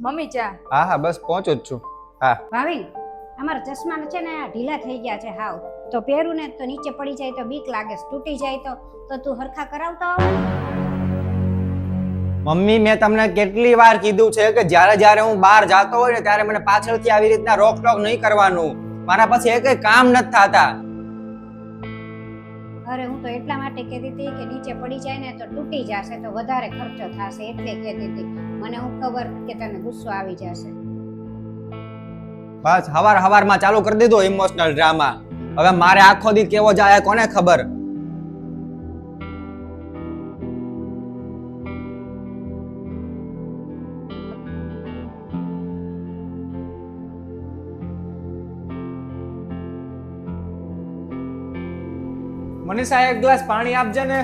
Mummy ચા. હા હા બસ પહોંચું જ છું. હા ભાવિન, અમારા ચશ્મા છે ને ઢીલા થઈ ગયા છે હાવ. તો પહેરું ને તો નીચે પડી જાય તો બીક લાગે છે, તૂટી જાય તો તું હરખા કરાવતો આવ. મમ્મી મેં તમને કેટલી વાર કીધું છે કે જ્યારે હું બહાર જાતો હોય ને ત્યારે મને પાછળથી આવી રીતના રોકટોક નહીં કરવાનું. મારા પાસે એકેય કામ નથી થતા. અરે હું તો એટલા માટે કહેતી હતી કે નીચે પડી જાય ને તો તૂટી જશે તો વધારે ખર્ચો થશે એટલે કહેતી હતી. મને હું ખબર કે તને ગુસ્સો આવી જશે. બસ હવારમાં ચાલુ કરી દીધો ઇમોશનલ ડ્રામા. હવે મારે આખો દી કેવો જાય કોને ખબર. મનીષા એક ગ્લાસ પાણી આપજે ને.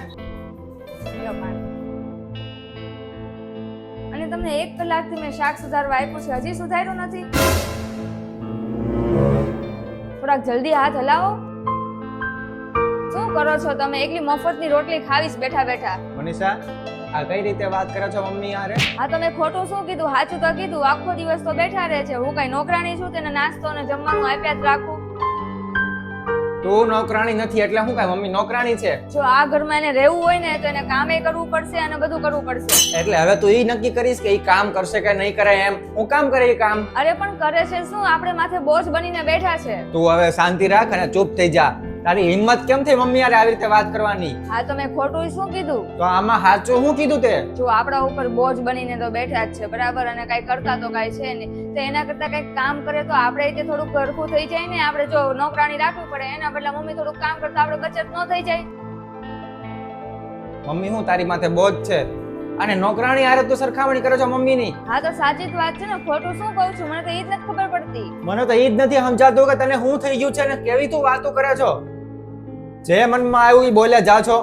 લ્યો પાણી. અને તમને 1 કલાકથી મેં શાક સુધારવા આપ્યું છે, હજી સુધાર્યું નથી? થોડાક જલ્દી હાથ હલાવો. શું કરો છો તમે? એકલી મફતની રોટલી ખાવીશ બેઠા બેઠા. મનીષા આ કઈ રીતે વાત કરે છો મમ્મી યારે? આ તમે ખોટું શું કીધું, સાચું તો કીધું. આખો દિવસ તો બેઠા રહે છે. હું કઈ નોકરાણી છું તેને નાસ્તો અને જમવાનું આપ્યા જ રાખું? તું નોકરાણી નથી એટલે હું કાંઈ મમ્મી નોકરાણી છે. જો આ ઘરમાં એને રહેવું હોય ને તો એને કામે કરવું પડશે અને બધું કરવું પડશે. એટલે હવે તું ઈ નક્કી કરીશ કે ઈ કામ કરશે કે નહીં કરે એમ. હું કામ કરે ઈ કામ. અરે પણ કરે છે શું? આપણે માથે બોજ બનીને બેઠા છે. તું હવે શાંતિ રાખ અને ચૂપ થઈ જા. તારી હિંમત કેમ થઈ મમ્મી યારે આવી રીતે વાત કરવાની? હા તો મેં ખોટું શું કીધું? તો આમાં સાચું શું કીધું તે? જો આપણા ઉપર બોજ બનીને તો બેઠા જ છે બરાબર, અને કઈ કરતા તો કઈ છે નહીં. તો એના કરતા કઈક કામ કરે તો આપણે રીતે થોડુંક ઘરખું થઈ જાય ને. આપણે જો નોકરાણી રાખવી પડે એના બદલે મમ્મી થોડુંક કામ કરતા આપણે બચત ન થઈ જાય? મમ્મી હું તારી માથે બોજ છે અને નોકરાણી હારે તું સરખામણી કરે છો મમ્મીની? હા તો સાચી જ વાત છે ને, ખોટું શું કહું છું? મને તો ઈ જ નથી ખબર પડતી. મને તો ઈ જ નથી સમજાતું કે તને શું થઈ ગયું છે ને કેવી તું વાતો કરે છો. જે મનમાં આવ્યું ઈ બોલ્યા જા છો.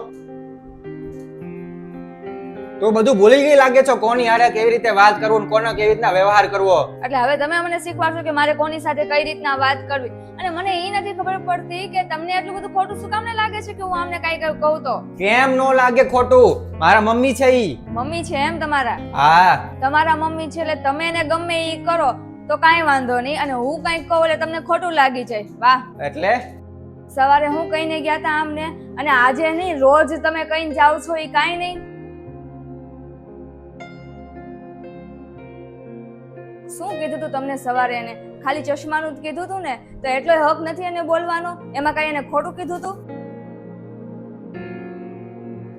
તું બધું ભૂલી ગઈ લાગે છો, કોની હારે કેવી રીતે વાત કરવું ને કોનો કેવી રીતના વ્યવહાર કરવો. એટલે હવે તમે મને શીખવાડશો કે મારે કોની સાથે કઈ રીતના વાત કરવી. અને મને એ નથી ખબર પડતી કે તમને એટલું બધું ખોટું શું કામ લાગે છે કે હું આમને કઈ કહું તો? કેમ નો લાગે ખોટું? મારા મમ્મી છે ઈ. મમ્મી છે એમ તમારા? હા તમારા મમ્મી છે એટલે તમે એને ગમે ઈ કરો તો કાંઈ વાંધો નહીં, અને હું કઈક કહું એટલે તમને ખોટું લાગી જાય. વાહ. એટલે સવારે હું કહીને ગયા તા આમને, અને આજે નહીં રોજ તમે કહીને જાવ છો એ કાંઈ નહીં. શું કીધું તું તમને સવારે? એને ખાલી ચશ્માનું જ કીધું તું ને, તો એટલો હક નથી એને બોલવાનો? એમાં કઈ એને ખોટું કીધું તું?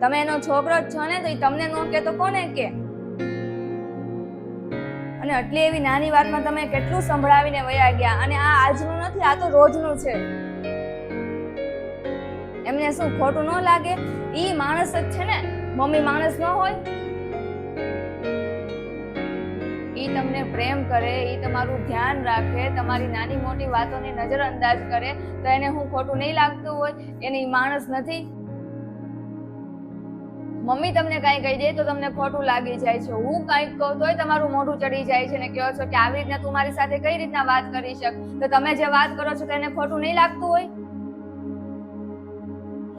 તમે એનો છોકરો જ છો ને, તો એ તમને નો કે તો કોને કે? અને આટલી એવી નાની વાતમાં તમે કેટલું સંભળાવીને વયા ગયા. અને આ આજનું નથી, આ તો રોજનું છે. એમને શું ખોટું ન લાગે? ઈ માણસ જ છે ને, મમ્મી માણસ ન હોય? ઈ તમને પ્રેમ કરે, ઈ તમારું ધ્યાન રાખે, તમારી નાની મોટી વાતોને નજરઅંદાજ કરે, તો એને હું ખોટું નહીં લાગતું હોય? એને ઈ માણસ નથી? મમ્મી તમને કઈ કહી દે તો તમને ખોટું લાગી જાય છે. હું કઈક કહું તોય તમારું મોઢું ચડી જાય છે ને કહો છો કે આવી રીતના તું મારી સાથે કઈ રીતના વાત કરી શક? તો તમે જે વાત કરો છો તો એને ખોટું નહીં લાગતું હોય?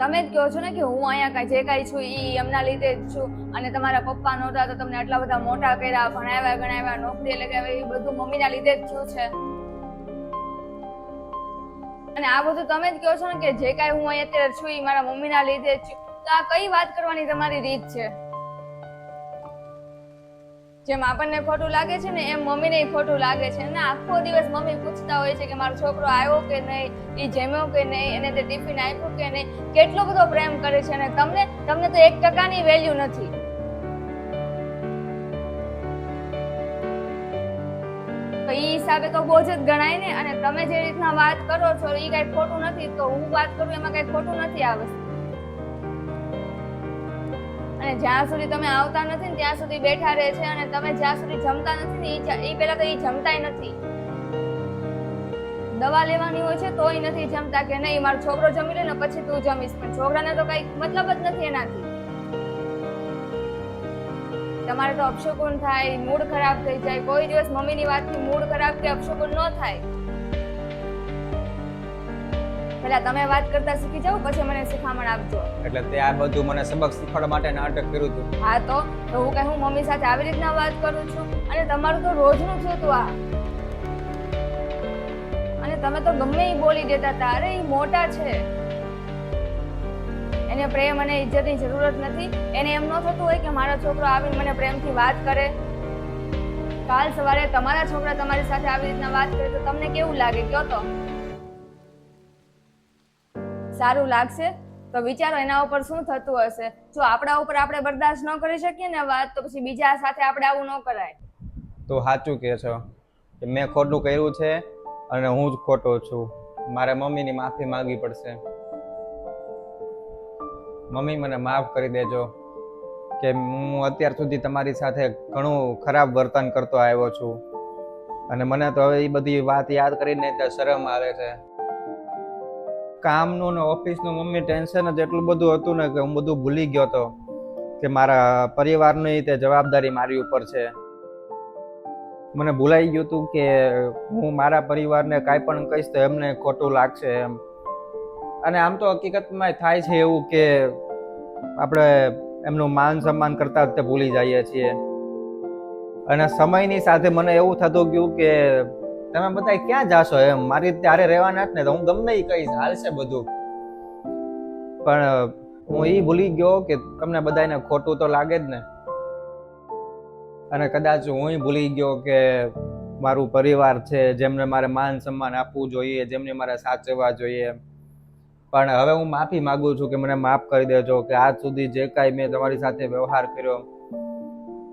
તમે જ કહો છો ને કે હું અહીંયા જે કઈ છું ઈ એમના લીધે જ છું, અને તમારા પપ્પા નહોતા તો તમને આટલા બધા મોટા કર્યા, ભણાવ્યા ગણાવ્યા, નોકરી લગાવ્યા, એ બધું મમ્મીના લીધે જ થયું છે. અને આ બધું તમે જ કહો છો ને કે જે કઈ હું અહીંયા અત્યારે છું ઈ મારા મમ્મીના લીધે જ છું. તો આ કઈ વાત કરવાની તમારી રીત છે? જેમ આપણને ખોટું લાગે છે ને એમ મમ્મીને ખોટું લાગે છે. અને આખો દિવસ મમ્મી પૂછતા હોય છે કે મારો છોકરો આવ્યો કે નહીં, એ જમ્યો કે નહીં, એને તે ટિફિન આપ્યું કે નહીં. કેટલો બધો પ્રેમ કરે છે, અને તમને તો 1% વેલ્યુ નથી. તો ઈ હિસાબે તો બોજ જ ગણાય ને. અને તમે જે રીતના વાત કરો છો એ કઈ ખોટું નથી, તો હું વાત કરું એમાં કઈ ખોટું નથી આ વસ્તુ. અને જ્યાં સુધી તમે આવતા નથી ને ત્યાં સુધી બેઠા રહે છે, અને તમે જ્યાં સુધી જમતા નથી ને એ પહેલા તો એ જમતાય નથી. દવા લેવાની હોય છે તોય નથી જમતા કે નહીં મારો છોકરો જમી લે ને પછી તું જમીશ. પણ છોકરાને તો કઈ મતલબ જ નથી એનાથી. તમારે તો અપશુકન થાય, મૂડ ખરાબ થઈ જાય. કોઈ દિવસ મમ્મીની વાતથી મૂડ ખરાબ કે અપશુકન ન થાય. પહેલા તમે વાત કરતા શીખી જાઓ, પછી મને શિખામણ આપજો. એટલે તે આ બધું મને સબક શીખવાડવા માટે નાટક કર્યું હતું. હા તો હું કઈ હું મમ્મી સાથે આવી રીતના વાત કરું છું? અને તમારું તો રોજનું થયું હતું આ. અને તમે તો ગમે એ બોલી દેતા હતા. અરે એ મોટા છે, એને પ્રેમ અને ઇજ્જતની જરૂરત નથી. એને એમ ન થતું હોય કે મારો છોકરો આવીને મને પ્રેમથી વાત કરે? કાલ સવારે તમારા છોકરા તમારી સાથે આવી રીતના વાત કરે તો તમને કેવું લાગે? કયો તો. સારું લાગશે? તો વિચારો એના ઉપર શું થતું હશે. જો આપણા ઉપર આપણે બરદાસ્ત ન કરી શકીએ ને વાત, તો પછી બીજા સાથે આપણે આવું ન કરાય. તો સાચું કહે છો કે મેં ખોટું કર્યું છે અને હું જ ખોટો છું. મારે મમ્મીની માફી માંગવી પડશે. મમ્મી, મને માફ કરી દેજો કે હું અત્યાર સુધી તમારી સાથે ઘણું ખરાબ વર્તન કરતો આવ્યો છું, અને મને તો હવે એ બધી વાત યાદ કરીને શરમ આવે છે. કામનું ને ઓફિસનું મમ્મી ટેન્શન જ એટલું બધું હતું ને કે હું બધું ભૂલી ગયો હતો કે મારા પરિવારની તે જવાબદારી મારી ઉપર છે. મને ભૂલાઈ ગયું હતું કે હું મારા પરિવારને કાંઈ પણ કહીશ તો એમને ખોટું લાગશે એમ. અને આમ તો હકીકતમાં થાય છે એવું કે આપણે એમનું માન સન્માન કરતા વખતે ભૂલી જઈએ છીએ. અને સમયની સાથે મને એવું થતું ગયું કે તમે બધા ક્યાં જાશો એમ, મારી ત્યારે રહેવાના જ ને, તો હું ગમે એ કહીશ, હાલશે બધું. પણ હું એ ભૂલી ગયો કે તમને બધાને ખોટું તો લાગે જ ને. અને કદાચ હું ભૂલી ગયો કે મારું પરિવાર છે, જેમને મારે માન સન્માન આપવું જોઈએ, જેમને મારે સાચવવા જોઈએ. પણ હવે હું માફી માંગુ છું કે મને માફ કરી દેજો કે આજ સુધી જે કાંઈ મેં તમારી સાથે વ્યવહાર કર્યો,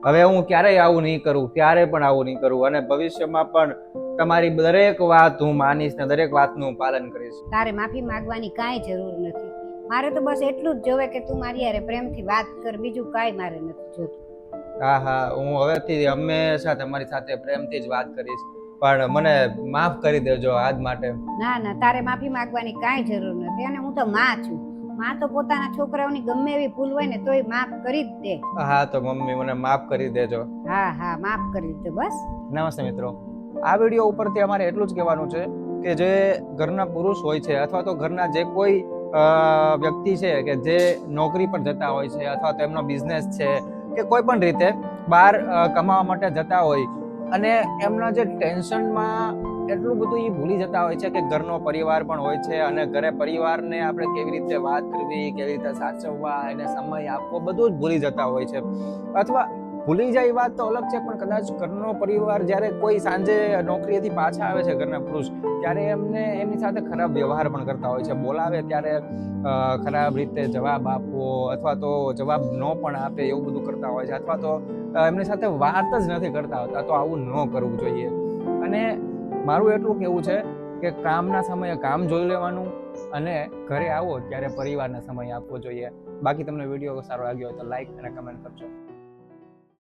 હવે હું ક્યારેય આવું નહીં કરું, ક્યારે પણ આવું નહીં કરું. અને ભવિષ્યમાં પણ તમારી દરેક વાત હું માનીશ ને દરેક વાતનું પાલન કરીશ. તારે માફી માંગવાની કાંઈ જરૂર નથી. મારે તો બસ એટલું જ જોવે કે તું મારી હારે પ્રેમથી વાત કર, બીજું કાંઈ મારે નથી જોતું. હા હા, હું હવેથી હંમેશા તમારી સાથે પ્રેમથી જ વાત કરીશ. પણ મને માફ કરી દેજો આજ માટે. ના ના, તારે માફી માંગવાની કાંઈ જરૂર નથી. અને હું તો માં છું. માં તો પોતાના છોકરાઓની ગમે એવી ભૂલ હોય ને તોય માફ કરી જ દે. હા તો મમ્મી, મને માફ કરી દેજો. હા હા, માફ કરી દેજો બસ. નમસ્તે મિત્રો, આ વિડીયો ઉપરથી અમારે એટલું જ કહેવાનું છે કે જે ઘરના પુરુષ હોય છે અથવા તો ઘરના જે કોઈ વ્યક્તિ છે કે જે નોકરી પર જતા હોય છે અથવા તો એમનો બિઝનેસ છે કે કોઈ પણ રીતે બહાર કમાવા માટે જતા હોય, અને એમના જે ટેન્શનમાં એટલું બધું એ ભૂલી જતા હોય છે કે ઘરનો પરિવાર પણ હોય છે, અને ઘરે પરિવારને આપણે કેવી રીતે વાત કરવી, કેવી રીતે સાચવવા, એને સમય આપવો, બધું જ ભૂલી જતા હોય છે. અથવા ભૂલી જાય વાત તો અલગ છે, પણ કદાચ ઘરનો પરિવાર જ્યારે કોઈ સાંજે નોકરીએથી પાછા આવે છે ઘરના પુરુષ, ત્યારે એમને એમની સાથે ખરાબ વ્યવહાર પણ કરતા હોય છે. બોલાવે ત્યારે ખરાબ રીતે જવાબ આપવો, અથવા તો જવાબ ન પણ આપે એવું બધું કરતા હોય છે, અથવા તો એમની સાથે વાત જ નથી કરતા હોતા. તો આવું ન કરવું જોઈએ. અને મારું એટલું કહેવું છે કે કામના સમયે કામ જોઈ લેવાનું, અને ઘરે આવો ત્યારે પરિવારને સમય આપવો જોઈએ. બાકી તમને વિડીયો સારો લાગ્યો હોય તો લાઈક અને કમેન્ટ કરજો.